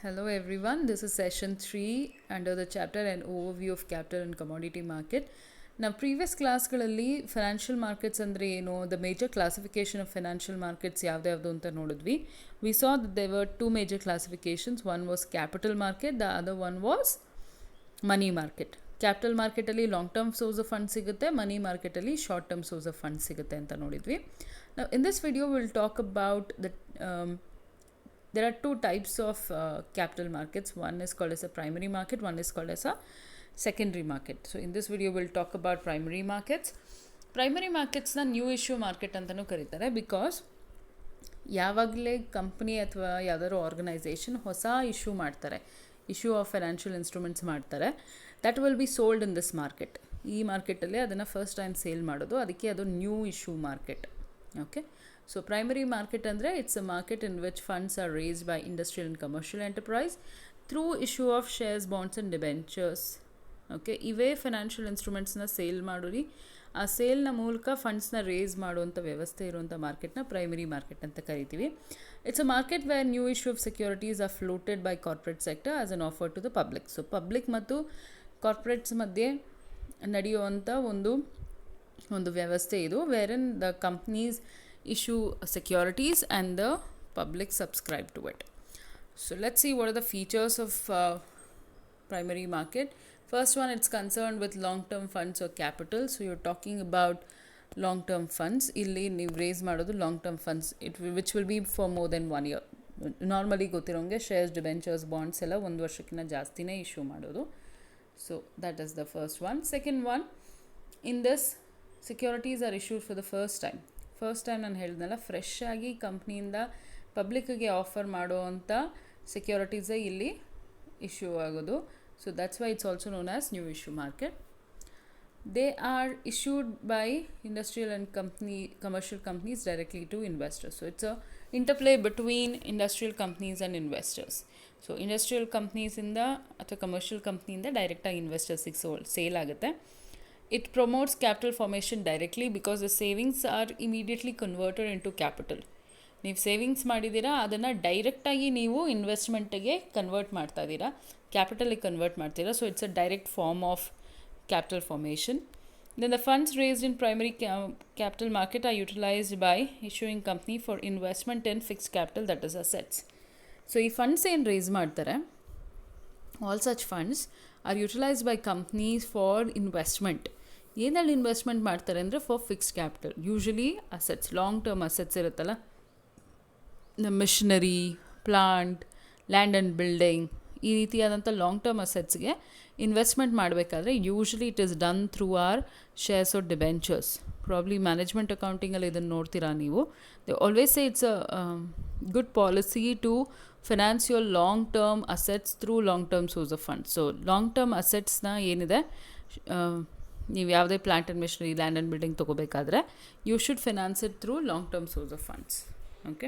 Hello everyone, this is session 3 under the chapter An Overview of Capital and Commodity Market. Now previous ಕ್ಲಾಸ್ಗಳಲ್ಲಿ financial markets ಅಂದರೆ ಏನು, the major classification of financial markets ಯಾವ್ದು ಅಂತ ನೋಡಿದ್ವಿ. We saw that there were two major classifications. One was capital market, the other one was money market. Capital ಮಾರ್ಕೆಟಲ್ಲಿ long term source of fund ಸಿಗುತ್ತೆ, money ಮಾರ್ಕೆಟಲ್ಲಿ short term source of fund ಸಿಗುತ್ತೆ ಅಂತ ನೋಡಿದ್ವಿ. ನಾವು in this video will talk about the there are two types of capital markets. One is called as a primary market, one is called as a secondary market. So in this video we'll talk about primary markets. Primary markets na new issue market ಅಂತಲೂ ಕರೀತಾರೆ, because ಯಾವಾಗಲೇ company ಅಥವಾ ಯಾವುದಾದ್ರು organisation ಹೊಸ issue ಮಾಡ್ತಾರೆ, issue of financial instruments ಮಾಡ್ತಾರೆ, that will B sold in this market. ಈ ಮಾರ್ಕೆಟಲ್ಲಿ ಅದನ್ನು ಫಸ್ಟ್ ಟೈಮ್ ಸೇಲ್ ಮಾಡೋದು, ಅದಕ್ಕೆ ಅದು new issue market. Okay, so primary market andre it's a market in which funds are raised by industrial and commercial enterprise through issue of shares, bonds and debentures. Okay, ಇವೆ financial ಇನ್ಸ್ಟ್ರೂಮೆಂಟ್ಸ್ನ sale ಮಾಡೋರಿ, ಆ ಸೇಲ್ನ ಮೂಲಕ ಫಂಡ್ಸ್ನ race ಮಾಡುವಂಥ ವ್ಯವಸ್ಥೆ ಇರುವಂಥ ಮಾರ್ಕೆಟ್ನ primary market ಅಂತ ಕರಿತೀವಿ. It's a market where new issue of securities are floated by corporate sector as an offer to the public. So public ಮತ್ತು corporates ಮಧ್ಯೆ ನಡೆಯುವಂಥ ಒಂದು ವ್ಯವಸ್ಥೆ ಇದು, where in the companies issue securities and the public subscribe to it. So let's see what are the features of primary market. First one, it's concerned with long term funds or capital. So you're talking about long term funds. Illi ನೀವು raise ಮಾಡೋದು long term funds, which will be for more than 1 year. Normally ಗೊತ್ತಿರೋಂಗೆ shares, debentures, bonds ಎಲ್ಲ 1 ವರ್ಷಕ್ಕಿಂತ ಜಾಸ್ತಿನೇ issue ಮಾಡೋದು. So that is the first one. Second one, in this securities are issued for the first time. First time ನಾನು ಹೇಳಿದ್ನಲ್ಲ, fresh ಆಗಿ ಕಂಪ್ನಿಯಿಂದ ಪಬ್ಲಿಕ್ಗೆ offer ಮಾಡುವಂಥ ಸೆಕ್ಯೂರಿಟೀಸೇ ಇಲ್ಲಿ ಇಶ್ಯೂ ಆಗೋದು. So that's why it's also known as new issue market. They are issued by industrial and commercial companies directly to investors. So it's a interplay between industrial companies and investors. So industrial ಕಂಪ್ನೀಸಿಂದ ಅಥವಾ commercial ಕಂಪ್ನಿಯಿಂದ ಡೈರೆಕ್ಟಾಗಿ ಇನ್ವೆಸ್ಟರ್ಸಿಗೆ sale ಆಗುತ್ತೆ. It promotes capital formation directly because the savings are immediately converted into capital. ನೀವು savings ಮಾಡಿದ್ದೀರಾ, ಅದನ್ನು ಡೈರೆಕ್ಟಾಗಿ ನೀವು ಇನ್ವೆಸ್ಟ್ಮೆಂಟಿಗೆ ಕನ್ವರ್ಟ್ ಮಾಡ್ತಾ ಇದ್ದೀರಾ, ಕ್ಯಾಪಿಟಲಿಗೆ ಕನ್ವರ್ಟ್ ಮಾಡ್ತೀರಾ. So it's a direct form of capital formation. Then the funds raised in primary capital market are utilized by issuing company for investment in fixed capital, that is assets. So ಈ funds ಏನು race ಮಾಡ್ತಾರೆ, all such funds are utilized by companies for investment. ಏನಲ್ಲಿ investment ಮಾಡ್ತಾರೆ ಅಂದರೆ for fixed capital, usually assets, long term assets ಇರುತ್ತಲ್ಲ, machinery, plant, land and building, ಈ ರೀತಿಯಾದಂಥ long term ಅಸೆಟ್ಸ್ಗೆ ಇನ್ವೆಸ್ಟ್ಮೆಂಟ್ ಮಾಡಬೇಕಾದ್ರೆ usually it is done through or shares or debentures. Probably management ಅಕೌಂಟಿಂಗಲ್ಲಿ ಇದನ್ನು ನೋಡ್ತೀರಾ ನೀವು. They always say it's a good policy to finance your long term assets through long term source of funds. So long term ಅಸೆಟ್ಸ್ನ ಏನಿದೆ, ನೀವು ಯಾವುದೇ plant and machinery, land and building ತೊಗೋಬೇಕಾದ್ರೆ you should finance it through long term source of funds. Okay,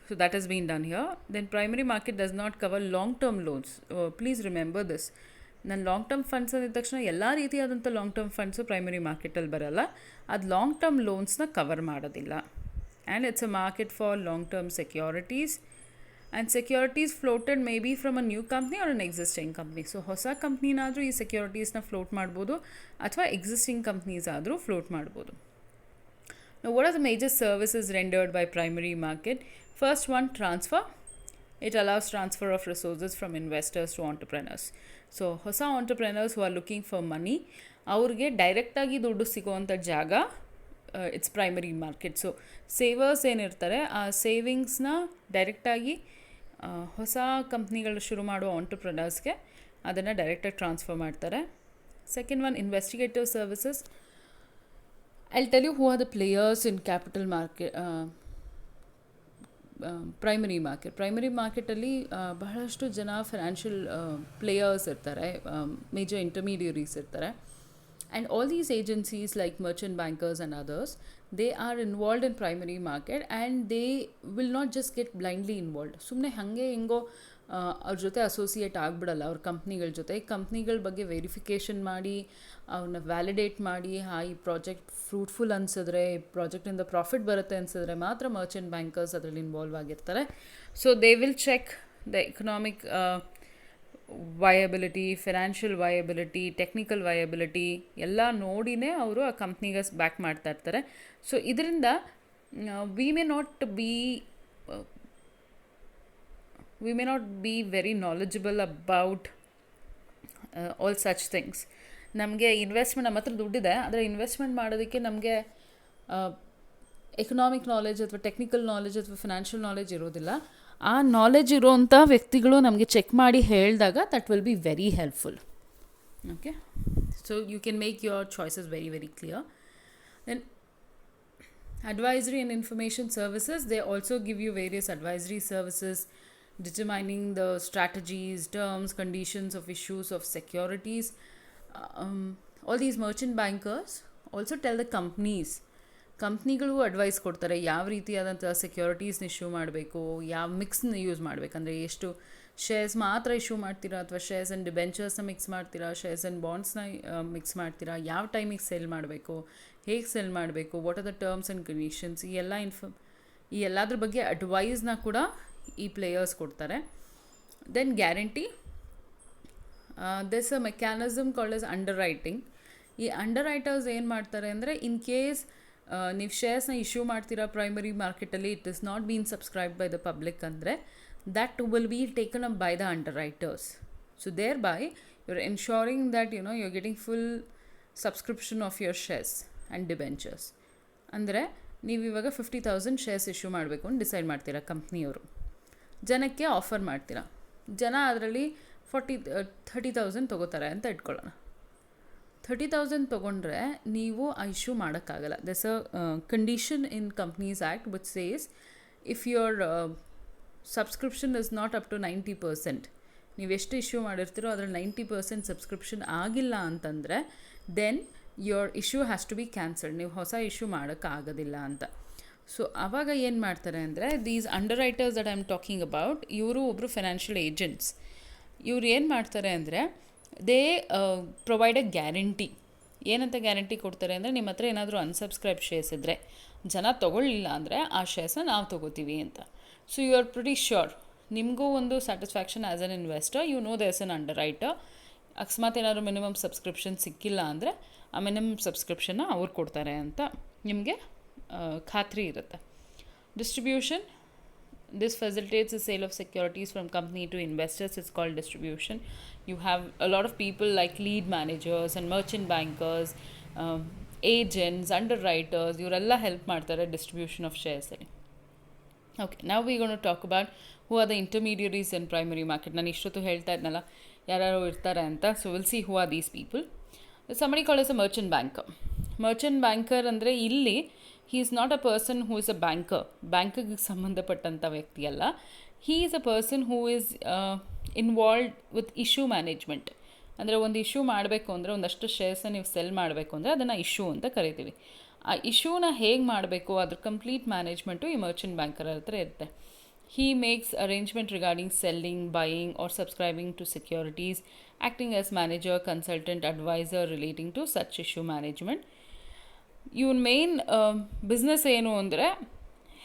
so that has been done here. Then primary market does not cover long term loans. Please remember this. ನಾನು long term funds ಅಂದಿದ ತಕ್ಷಣ ಎಲ್ಲ ರೀತಿಯಾದಂಥ long term funds primary ಮಾರ್ಕೆಟಲ್ಲಿ ಬರೋಲ್ಲ, ಅದು long term ಲೋನ್ಸ್ನ cover ಮಾಡೋದಿಲ್ಲ. And it's a market for long term securities. And securities floated may be from a new company or an existing company. So ಹೊಸ ಕಂಪ್ನಿನಾದರೂ ಈ ಸೆಕ್ಯೂರಿಟೀಸ್ನ ಫ್ಲೋಟ್ ಮಾಡ್ಬೋದು, ಅಥವಾ ಎಕ್ಸಿಸ್ಟಿಂಗ್ ಕಂಪ್ನೀಸ್ ಆದರೂ ಫ್ಲೋಟ್ ಮಾಡ್ಬೋದು. Now, what are the major services rendered by primary market? First one, transfer. It allows transfer of resources from investors to entrepreneurs. So, ಹೊಸ entrepreneurs who are looking for money, ಅವ್ರಿಗೆ ಡೈರೆಕ್ಟಾಗಿ ದುಡ್ಡು ಸಿಗೋವಂಥ ಜಾಗ it's primary market. So savers ಏನಿರ್ತಾರೆ, ಆ ಸೇವಿಂಗ್ಸ್ನ ಡೈರೆಕ್ಟಾಗಿ ಹೊಸ ಕಂಪ್ನಿಗಳು ಶುರು ಮಾಡುವ ಆಂಟ್ರಪ್ರನರ್ಸ್ಗೆ ಅದನ್ನು ಡೈರೆಕ್ಟಾಗಿ ಟ್ರಾನ್ಸ್ಫರ್ ಮಾಡ್ತಾರೆ. Second one, investigative services. I'll tell you who are the players in capital market, primary market. Primary marketಲ್ಲಿ ಬಹಳಷ್ಟು ಜನ ಫೈನಾನ್ಷಿಯಲ್ ಪ್ಲೇಯರ್ಸ್ ಇರ್ತಾರೆ, ಮೇಜರ್ ಇಂಟರ್ಮೀಡಿಯರೀಸ್ ಇರ್ತಾರೆ. And all these agencies like merchant bankers and others, they are involved in primary market and they will not just get blindly involved. ಸುಮ್ಮನೆ ಹಾಗೆ ಹೆಂಗೋ ಅವ್ರ ಜೊತೆ associate ಆಗಿಬಿಡಲ್ಲ. ಅವ್ರ ಕಂಪ್ನಿಗಳ ಬಗ್ಗೆ ವೆರಿಫಿಕೇಷನ್ ಮಾಡಿ, ಅವನ್ನ ವ್ಯಾಲಿಡೇಟ್ ಮಾಡಿ, ಈ ಪ್ರಾಜೆಕ್ಟ್ ಫ್ರೂಟ್ಫುಲ್ ಅನಿಸಿದ್ರೆ, ಪ್ರಾಜೆಕ್ಟಿಂದ ಪ್ರಾಫಿಟ್ ಬರುತ್ತೆ ಅನಿಸಿದ್ರೆ ಮಾತ್ರ ಮರ್ಚೆಂಟ್ ಬ್ಯಾಂಕರ್ಸ್ ಅದರಲ್ಲಿ ಇನ್ವಾಲ್ವ್ ಆಗಿರ್ತಾರೆ. So they will check the economic viability, financial viability, technical viability ಎಲ್ಲ ನೋಡಿನೇ ಅವರು ಆ ಕಂಪ್ನಿಗೆ ಬ್ಯಾಕ್ ಮಾಡ್ತಾ ಇರ್ತಾರೆ. ಸೊ ಇದರಿಂದ we may not be very knowledgeable about all such things. ನಮಗೆ ಇನ್ವೆಸ್ಟ್ಮೆಂಟ್, ನಮ್ಮ ಹತ್ರ ದುಡ್ಡಿದೆ, ಆದರೆ ಇನ್ವೆಸ್ಟ್ಮೆಂಟ್ ಮಾಡೋದಕ್ಕೆ ನಮಗೆ ಎಕನಾಮಿಕ್ ನಾಲೆಜ್ ಅಥವಾ ಟೆಕ್ನಿಕಲ್ ನಾಲೆಜ್ ಅಥವಾ ಫಿನಾನ್ಷಿಯಲ್ ನಾಲೆಜ್ ಇರೋದಿಲ್ಲ. ಆ ನಾಲೆಜ್ ಇರೋವಂಥ ವ್ಯಕ್ತಿಗಳು ನಮಗೆ ಚೆಕ್ ಮಾಡಿ ಹೇಳಿದಾಗ that will be very helpful. Okay, so you can make your choices very very clear. Then advisory and information services, they also give you various advisory services determining the strategies, terms, conditions of issues of securities. All these merchant bankers also tell the ಕಂಪ್ನಿಗಳು advice ಕೊಡ್ತಾರೆ ಯಾವ ರೀತಿಯಾದಂಥ ಸೆಕ್ಯೂರಿಟೀಸ್ನ issue ಮಾಡಬೇಕು, ಯಾವ ಮಿಕ್ಸ್ನ use ಮಾಡಬೇಕಂದ್ರೆ ಎಷ್ಟು shares ಮಾತ್ರ issue ಮಾಡ್ತೀರಾ ಅಥವಾ ಶೇರ್ಸ್ ಆ್ಯಂಡ್ ಡಿಬೆಂಚರ್ಸ್ನ ಮಿಕ್ಸ್ ಮಾಡ್ತೀರಾ, ಶೇರ್ಸ್ ಆ್ಯಂಡ್ ಬಾಂಡ್ಸ್ನ ಮಿಕ್ಸ್ ಮಾಡ್ತೀರಾ, ಯಾವ ಟೈಮಿಗೆ ಸೆಲ್ ಮಾಡಬೇಕು, ಹೇಗೆ ಸೆಲ್ ಮಾಡಬೇಕು, what are the terms and conditions, ಈ ಎಲ್ಲದ್ರ ಬಗ್ಗೆ ಅಡ್ವೈಸ್ನ ಕೂಡ ಈ ಪ್ಲೇಯರ್ಸ್ ಕೊಡ್ತಾರೆ. Then guarantee, this a mechanism called as underwriting. ಈ ಅಂಡರ್ ರೈಟರ್ಸ್ ಏನು ಮಾಡ್ತಾರೆ ಅಂದರೆ, ಇನ್ ಕೇಸ್ ನೀವು ಶೇರ್ಸ್ನ ಇಶ್ಯೂ ಮಾಡ್ತೀರಾ ಪ್ರೈಮರಿ ಮಾರ್ಕೆಟಲ್ಲಿ, it is not been subscribe by the public ಅಂದರೆ that will be taken up by the underwriters. So thereby you're ensuring that you're getting full subscription of your shares and debentures. ಅಂದರೆ ನೀವು ಇವಾಗ 50,000 shares issue ಮಾಡಬೇಕು ಅಂತ decide ಮಾಡ್ತೀರಾ, ಕಂಪ್ನಿಯವರು ಜನಕ್ಕೆ offer ಮಾಡ್ತೀರಾ. ಜನ ಅದರಲ್ಲಿ 30,000 ತೊಗೋತಾರೆ ಅಂತ ಇಟ್ಕೊಳ್ಳೋಣ. 30,000 ತೊಗೊಂಡ್ರೆ ನೀವು ಆ ಇಶ್ಯೂ ಮಾಡೋಕ್ಕಾಗಲ್ಲ. This a condition in Companies Act which says if your subscription is not up to 90%, ನೀವು ಎಷ್ಟು ಇಶ್ಯೂ ಮಾಡಿರ್ತೀರೋ ಅದರಲ್ಲಿ 90% ಸಬ್ಸ್ಕ್ರಿಪ್ಷನ್ ಆಗಿಲ್ಲ ಅಂತಂದರೆ then your issue has to be cancelled, ನೀವು ಹೊಸ ಇಶ್ಯೂ ಮಾಡೋಕ್ಕಾಗೋದಿಲ್ಲ ಅಂತ. ಸೊ ಆವಾಗ ಏನು ಮಾಡ್ತಾರೆ ಅಂದರೆ, these under writers that I am talking about, ಇವರು ಒಬ್ಬರು ಫೈನಾನ್ಷಿಯಲ್ ಏಜೆಂಟ್ಸ್. ಇವ್ರು ಏನು ಮಾಡ್ತಾರೆ ಅಂದರೆ, ದೇ ಪ್ರೊವೈಡ್ ಅ ಗ್ಯಾರಂಟಿ. ಏನಂತ ಗ್ಯಾರಂಟಿ ಕೊಡ್ತಾರೆ ಅಂದರೆ, ನಿಮ್ಮ ಹತ್ರ ಏನಾದರೂ ಅನ್ಸಬ್ಸ್ಕ್ರೈಬ್ ಶೇರ್ಸ್ ಇದ್ದರೆ, ಜನ ತೊಗೊಳ್ಳಿಲ್ಲ ಅಂದರೆ ಆ ಶೇರ್ಸ್ನ ನಾವು ತೊಗೋತೀವಿ ಅಂತ. So you are pretty sure, ನಿಮಗೂ ಒಂದು satisfaction as an investor, you know there's an underwriter. ಅಕಸ್ಮಾತ್ ಏನಾದರೂ ಮಿನಿಮಮ್ ಸಬ್ಸ್ಕ್ರಿಪ್ಷನ್ ಸಿಕ್ಕಿಲ್ಲ ಅಂದರೆ ಆ ಮಿನಿಮಮ್ ಸಬ್ಸ್ಕ್ರಿಪ್ಷನ್ನ ಅವ್ರು ಕೊಡ್ತಾರೆ ಅಂತ ನಿಮಗೆ ಖಾತ್ರಿ ಇರುತ್ತೆ. Distribution, this facilitates the sale of securities from company to investors. It's called distribution. You have a lot of people like lead managers and merchant bankers, agents, underwriters, ಇವರೆಲ್ಲ ಹೆಲ್ಪ್ ಮಾಡ್ತಾರೆ distribution of shares ಅಲ್ಲಿ. Okay, now we're going to talk about who are the intermediaries in primary market. ನಾನು ಇಷ್ಟೊತ್ತು ಹೇಳ್ತಾ ಇದ್ನಲ್ಲ ಯಾರು ಇರ್ತಾರೆ ಅಂತ. So we'll see who are these people. Somebody called as a merchant banker. Merchant banker ಅಂದರೆ ಇಲ್ಲಿ he is not a person who is a banker. ಬ್ಯಾಂಕಿಗೆ ಸಂಬಂಧಪಟ್ಟಂಥ ವ್ಯಕ್ತಿ ಅಲ್ಲ. he is a person who is involved with issue management. ಅಂದರೆ ಒಂದು issue ಮಾಡಬೇಕು ಅಂದರೆ, ಒಂದಷ್ಟು ಶೇರ್ಸ್ನ ನೀವು ಸೆಲ್ ಮಾಡಬೇಕು ಅಂದರೆ ಅದನ್ನು ಇಶ್ಯೂ ಅಂತ ಕರಿತೀವಿ. ಆ ಇಶ್ಯೂನ ಹೇಗೆ ಮಾಡಬೇಕು ಅದ್ರ ಕಂಪ್ಲೀಟ್ ಮ್ಯಾನೇಜ್ಮೆಂಟು ಈ ಮರ್ಚೆಂಟ್ ಬ್ಯಾಂಕರ್ ಹತ್ರ ಇರುತ್ತೆ. he makes arrangement regarding selling, buying or subscribing to securities, acting as manager, consultant, advisor relating to such issue management. ಇವನ್ ಮೇನ್ ಬಿಸ್ನೆಸ್ ಏನು ಅಂದರೆ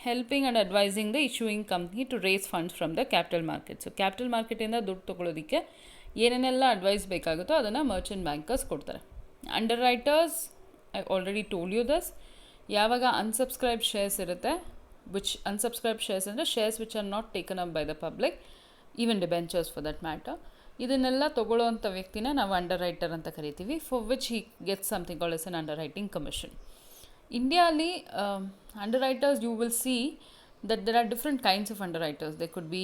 helping and advising the issuing company to raise funds from the capital market. So capital ಮಾರ್ಕೆಟಿಂದ ದುಡ್ಡು ತೊಗೊಳೋದಕ್ಕೆ ಏನೇನೆಲ್ಲ advice ಬೇಕಾಗುತ್ತೋ ಅದನ್ನು merchant bankers ಕೊಡ್ತಾರೆ. Underwriters, I already told you thus, ಯಾವಾಗ ಅನ್ಸಬ್ಸ್ಕ್ರೈಬ್ ಶೇರ್ಸ್ ಇರುತ್ತೆ, ವಿಚ್ ಅನ್ಸಬ್ಸ್ಕ್ರೈಬ್ ಶೇರ್ಸ್ ಅಂದರೆ shares which are not taken up by the public, even debentures for that matter, ಇದನ್ನೆಲ್ಲ ತೊಗೊಳ್ಳೋವಂಥ ವ್ಯಕ್ತಿನ ನಾವು ಅಂಡರ್ ರೈಟರ್ ಅಂತ ಕರಿತೀವಿ. For which he gets something called as an underwriting commission. ಇಂಡಿಯಾಲಿ underwriters, you will see that there are different kinds of underwriters. They could be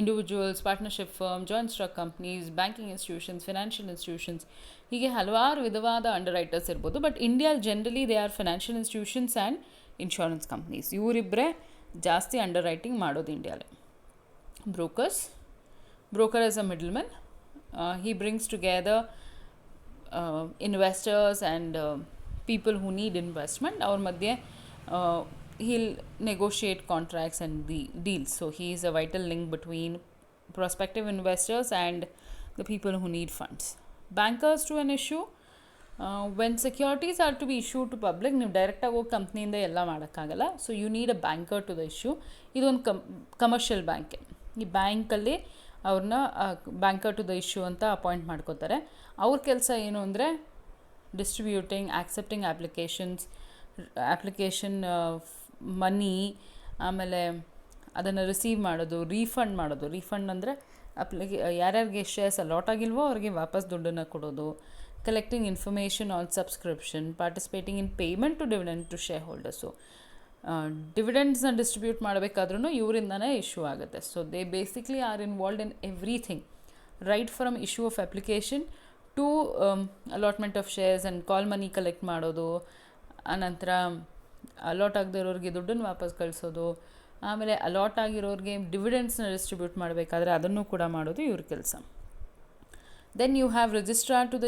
individuals, partnership firm, joint stock companies, banking institutions, financial institutions. ಹೀಗೆ ಹಲವಾರು ವಿಧವಾದ underwriters ಇರ್ಬೋದು. But ಇಂಡಿಯಾಲ್ generally they are financial institutions and insurance companies. ಇವರಿಬ್ಬರೇ ಜಾಸ್ತಿ underwriting ಮಾಡೋದು ಇಂಡಿಯಾಲಿ. Broker as a middle man. he brings together investors and people who need investment. ಅವ್ರ ಮಧ್ಯೆ he'll negotiate contracts and deals. So he is a vital link between prospective investors and the people who need funds. Bankers to an issue. When securities are to be issued to public, ನೀವು ಡೈರೆಕ್ಟಾಗಿ ಹೋಗಿ ಕಂಪ್ನಿಯಿಂದ ಎಲ್ಲ ಮಾಡೋಕ್ಕಾಗಲ್ಲ. So you need a banker to the issue. ಇದೊಂದು commercial bank. ಈ ಬ್ಯಾಂಕಲ್ಲಿ ಅವ್ರನ್ನ ಬ್ಯಾಂಕರ್ ಟು ದ ಇಶ್ಯೂ ಅಂತ ಅಪಾಯಿಂಟ್ ಮಾಡ್ಕೋತಾರೆ. ಅವ್ರ ಕೆಲಸ ಏನು ಅಂದರೆ ಡಿಸ್ಟ್ರಿಬ್ಯೂಟಿಂಗ್, ಆಕ್ಸೆಪ್ಟಿಂಗ್ ಅಪ್ಲಿಕೇಶನ್ ಮನಿ, ಆಮೇಲೆ ಅದನ್ನು ರಿಸೀವ್ ಮಾಡೋದು, ರೀಫಂಡ್ ಅಂದರೆ ಯಾರ್ಯಾರಿಗೆ ಶೇರ್ಸ್ ಅಲಾಟ್ ಆಗಿಲ್ವೋ ಅವ್ರಿಗೆ ವಾಪಸ್ ದುಡ್ಡನ್ನು ಕೊಡೋದು, collecting information on subscription, participating in payment to dividend to shareholders. ಡಿವಿಡೆಂಡ್ಸ್ನ ಡಿಸ್ಟ್ರಿಬ್ಯೂಟ್ ಮಾಡಬೇಕಾದ್ರೂ ಇವರಿಂದನೇ ಇಶ್ಯೂ ಆಗುತ್ತೆ. So they basically are involved in everything, right from issue of application to allotment of shares and call money collect ಮಾಡೋದು, ಆನಂತರ allot ಆಗದಿರೋರಿಗೆ ದುಡ್ಡನ್ನು ವಾಪಸ್ ಕಳಿಸೋದು, ಆಮೇಲೆ ಅಲಾಟ್ ಆಗಿರೋರಿಗೆ ಡಿವಿಡೆಂಡ್ಸ್ನ ಡಿಸ್ಟ್ರಿಬ್ಯೂಟ್ ಮಾಡಬೇಕಾದ್ರೆ ಅದನ್ನು ಕೂಡ ಮಾಡೋದು ಇವ್ರ ಕೆಲಸ. Then you have registrar to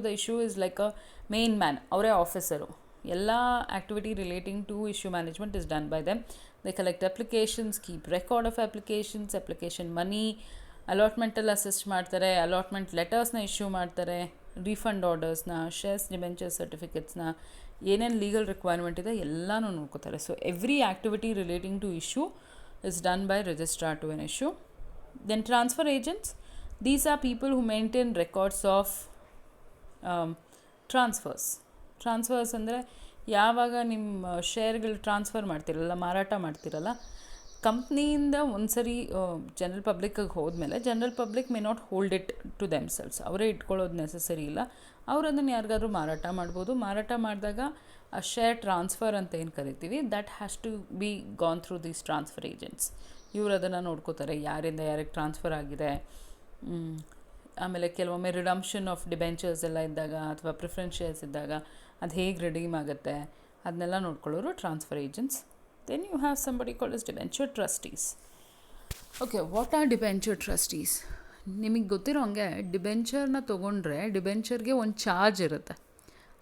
the issue is like a main man, ಅವರೇ ಆಫೀಸರು. ಎಲ್ಲ activity relating to issue management is done by them. They collect applications, keep record of application money, ಅಲಾಟ್ಮೆಂಟಲ್ಲಿ assist ಮಾಡ್ತಾರೆ, allotment ಲೆಟರ್ಸ್ನ issue ಮಾಡ್ತಾರೆ, refund ಆರ್ಡರ್ಸ್ನ, shares debenture ಸರ್ಟಿಫಿಕೇಟ್ಸ್ನ, ಏನೇನು legal requirement ಇದೆ ಎಲ್ಲನೂ ನೋಡ್ಕೋತಾರೆ. So every activity relating to issue is done by registrar to an issue. Then transfer agents, these are people who maintain records of transfers ಅಂದರೆ ಯಾವಾಗ ನಿಮ್ಮ ಶೇರ್ಗಳು ಟ್ರಾನ್ಸ್ಫರ್ ಮಾಡ್ತಿರಲ್ಲ, ಮಾರಾಟ ಮಾಡ್ತಿರಲ್ಲ, ಕಂಪ್ನಿಯಿಂದ ಒಂದ್ಸರಿ ಜನರಲ್ ಪಬ್ಲಿಕ್ಕಿಗೆ ಹೋದ್ಮೇಲೆ general public may not hold it to themselves, ಅವರೇ ಇಟ್ಕೊಳ್ಳೋದು ನೆಸಸರಿ ಇಲ್ಲ, ಅವರು ಅದನ್ನು ಯಾರಿಗಾದ್ರೂ ಮಾರಾಟ ಮಾಡ್ಬೋದು. ಮಾರಾಟ ಮಾಡಿದಾಗ ಆ ಶೇರ್ ಟ್ರಾನ್ಸ್ಫರ್ ಅಂತ ಏನು ಕರಿತೀವಿ, that has to be gone through these transfer agents. ಇವರು ಅದನ್ನು ನೋಡ್ಕೋತಾರೆ, ಯಾರಿಂದ ಯಾರಿಗೆ ಟ್ರಾನ್ಸ್ಫರ್ ಆಗಿದೆ. ಆಮೇಲೆ ಕೆಲವೊಮ್ಮೆ ರಿಡಂಪ್ಷನ್ ಆಫ್ ಡಿಬೆಂಚರ್ಸ್ ಎಲ್ಲ ಇದ್ದಾಗ ಅಥವಾ ಪ್ರಿಫರೆನ್ಸ್ ಶೇರ್ಸ್ ಇದ್ದಾಗ ಅದು ಹೇಗೆ ರಿಡೀಮ್ ಆಗುತ್ತೆ ಅದನ್ನೆಲ್ಲ ನೋಡ್ಕೊಳ್ಳೋರು transfer agents. Then you have somebody called as debenture trustees. Okay, what are debenture trustees? ನಿಮಗೆ ಗೊತ್ತಿರೋ ಹಂಗೆ ಡಿಬೆಂಚರ್ನ ತೊಗೊಂಡ್ರೆ ಡಿಬೆಂಚರ್ಗೆ ಒಂದು ಚಾರ್ಜ್ ಇರುತ್ತೆ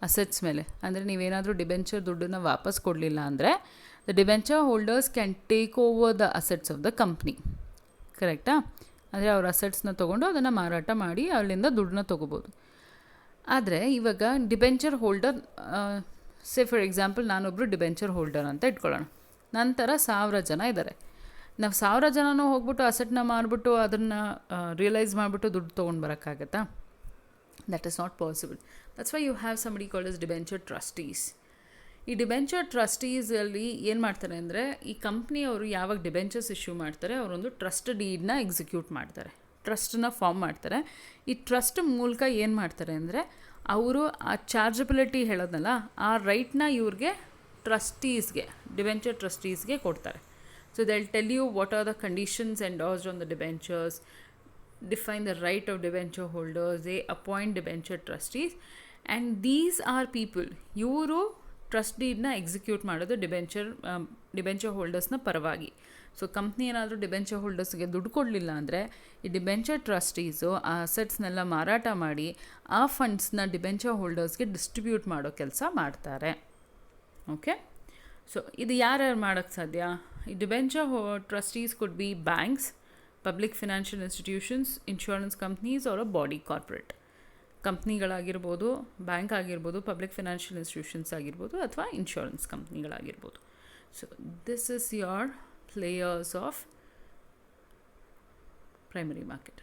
ಅಸೆಟ್ಸ್ ಮೇಲೆ. ಅಂದರೆ ನೀವೇನಾದರೂ ಡಿಬೆಂಚರ್ ದುಡ್ಡನ್ನು ವಾಪಸ್ ಕೊಡಲಿಲ್ಲ ಅಂದರೆ the debenture holders can take over the assets of the company. ಕರೆಕ್ಟಾ? ಅಂದರೆ ಅವ್ರ ಅಸೆಟ್ಸ್ನ ತೊಗೊಂಡು ಅದನ್ನು ಮಾರಾಟ ಮಾಡಿ ಅಲ್ಲಿಂದ ದುಡ್ಡನ್ನ ತೊಗೋಬೋದು. ಆದರೆ ಇವಾಗ debenture holder, say for example ನಾನೊಬ್ಬರು ಡಿಬೆಂಚರ್ ಹೋಲ್ಡರ್ ಅಂತ ಇಟ್ಕೊಳ್ಳೋಣ. ನಂತರ 1000 ಜನ ಇದ್ದಾರೆ. ನಾವು 1000 ಜನನೂ ಹೋಗ್ಬಿಟ್ಟು ಅಸೆಟ್ನ ಮಾರಿಬಿಟ್ಟು ಅದನ್ನು ರಿಯಲೈಸ್ ಮಾಡಿಬಿಟ್ಟು ದುಡ್ಡು ತೊಗೊಂಡು ಬರೋಕ್ಕಾಗತ್ತಾ? That is not possible. That's why you have somebody called as debenture trustees. ಈ ಡಿಬೆಂಚರ್ ಟ್ರಸ್ಟೀಸಲ್ಲಿ ಏನು ಮಾಡ್ತಾರೆ ಅಂದರೆ, ಈ ಕಂಪ್ನಿಯವರು ಯಾವಾಗ ಡಿಬೆಂಚರ್ಸ್ ಇಶ್ಯೂ ಮಾಡ್ತಾರೆ ಅವರೊಂದು ಟ್ರಸ್ಟ್ ಡೀಡ್ನ ಎಕ್ಸಿಕ್ಯೂಟ್ ಮಾಡ್ತಾರೆ, ಟ್ರಸ್ಟನ್ನ ಫಾರ್ಮ್ ಮಾಡ್ತಾರೆ. ಈ ಟ್ರಸ್ಟ್ ಮೂಲಕ ಏನು ಮಾಡ್ತಾರೆ ಅಂದರೆ, ಅವರು ಆ ಚಾರ್ಜಬಿಲಿಟಿ ಹೇಳೋದಲ್ಲ, ಆ ರೈಟ್ನ ಇವ್ರಿಗೆ ಟ್ರಸ್ಟೀಸ್ಗೆ, ಡಿಬೆಂಚರ್ ಟ್ರಸ್ಟೀಸ್ಗೆ ಕೊಡ್ತಾರೆ. So they will tell you what are the conditions endorsed on the debentures, define the right of debenture holders, they appoint debenture trustees, and these are people, ಇವರು ಟ್ರಸ್ಟ್ ಡೀಡ್ನ ಎಕ್ಸಿಕ್ಯೂಟ್ ಮಾಡೋದು ಡಿಬೆಂಚರ್ ಹೋಲ್ಡರ್ಸ್ನ ಪರವಾಗಿ. So company ಏನಾದರೂ debenture ಹೋಲ್ಡರ್ಸ್ಗೆ ದುಡ್ಡು ಕೊಡಲಿಲ್ಲ ಅಂದರೆ ಈ ಡಿಬೆಂಚರ್ ಟ್ರಸ್ಟೀಸು ಆ ಅಸೆಟ್ಸ್ನೆಲ್ಲ ಮಾರಾಟ ಮಾಡಿ ಆ ಫಂಡ್ಸ್ನ ಡಿಬೆಂಚರ್ ಹೋಲ್ಡರ್ಸ್ಗೆ ಡಿಸ್ಟ್ರಿಬ್ಯೂಟ್ ಮಾಡೋ ಕೆಲಸ ಮಾಡ್ತಾರೆ. ಓಕೆ, ಸೊ ಇದು ಯಾರ್ಯಾರು ಮಾಡೋಕ್ಕೆ ಸಾಧ್ಯ? ಈ debenture trustees could be banks, public financial institutions, insurance companies or a body corporate. ಕಂಪ್ನಿಗಳಾಗಿರ್ಬೋದು, ಬ್ಯಾಂಕ್ ಆಗಿರ್ಬೋದು, ಪಬ್ಲಿಕ್ ಫಿನಾನ್ಷಿಯಲ್ ಇನ್ಸ್ಟಿಟ್ಯೂಷನ್ಸ್ ಆಗಿರ್ಬೋದು, ಅಥವಾ ಇನ್ಶೂರೆನ್ಸ್ ಕಂಪ್ನಿಗಳಾಗಿರ್ಬೋದು. So this is your players of primary market.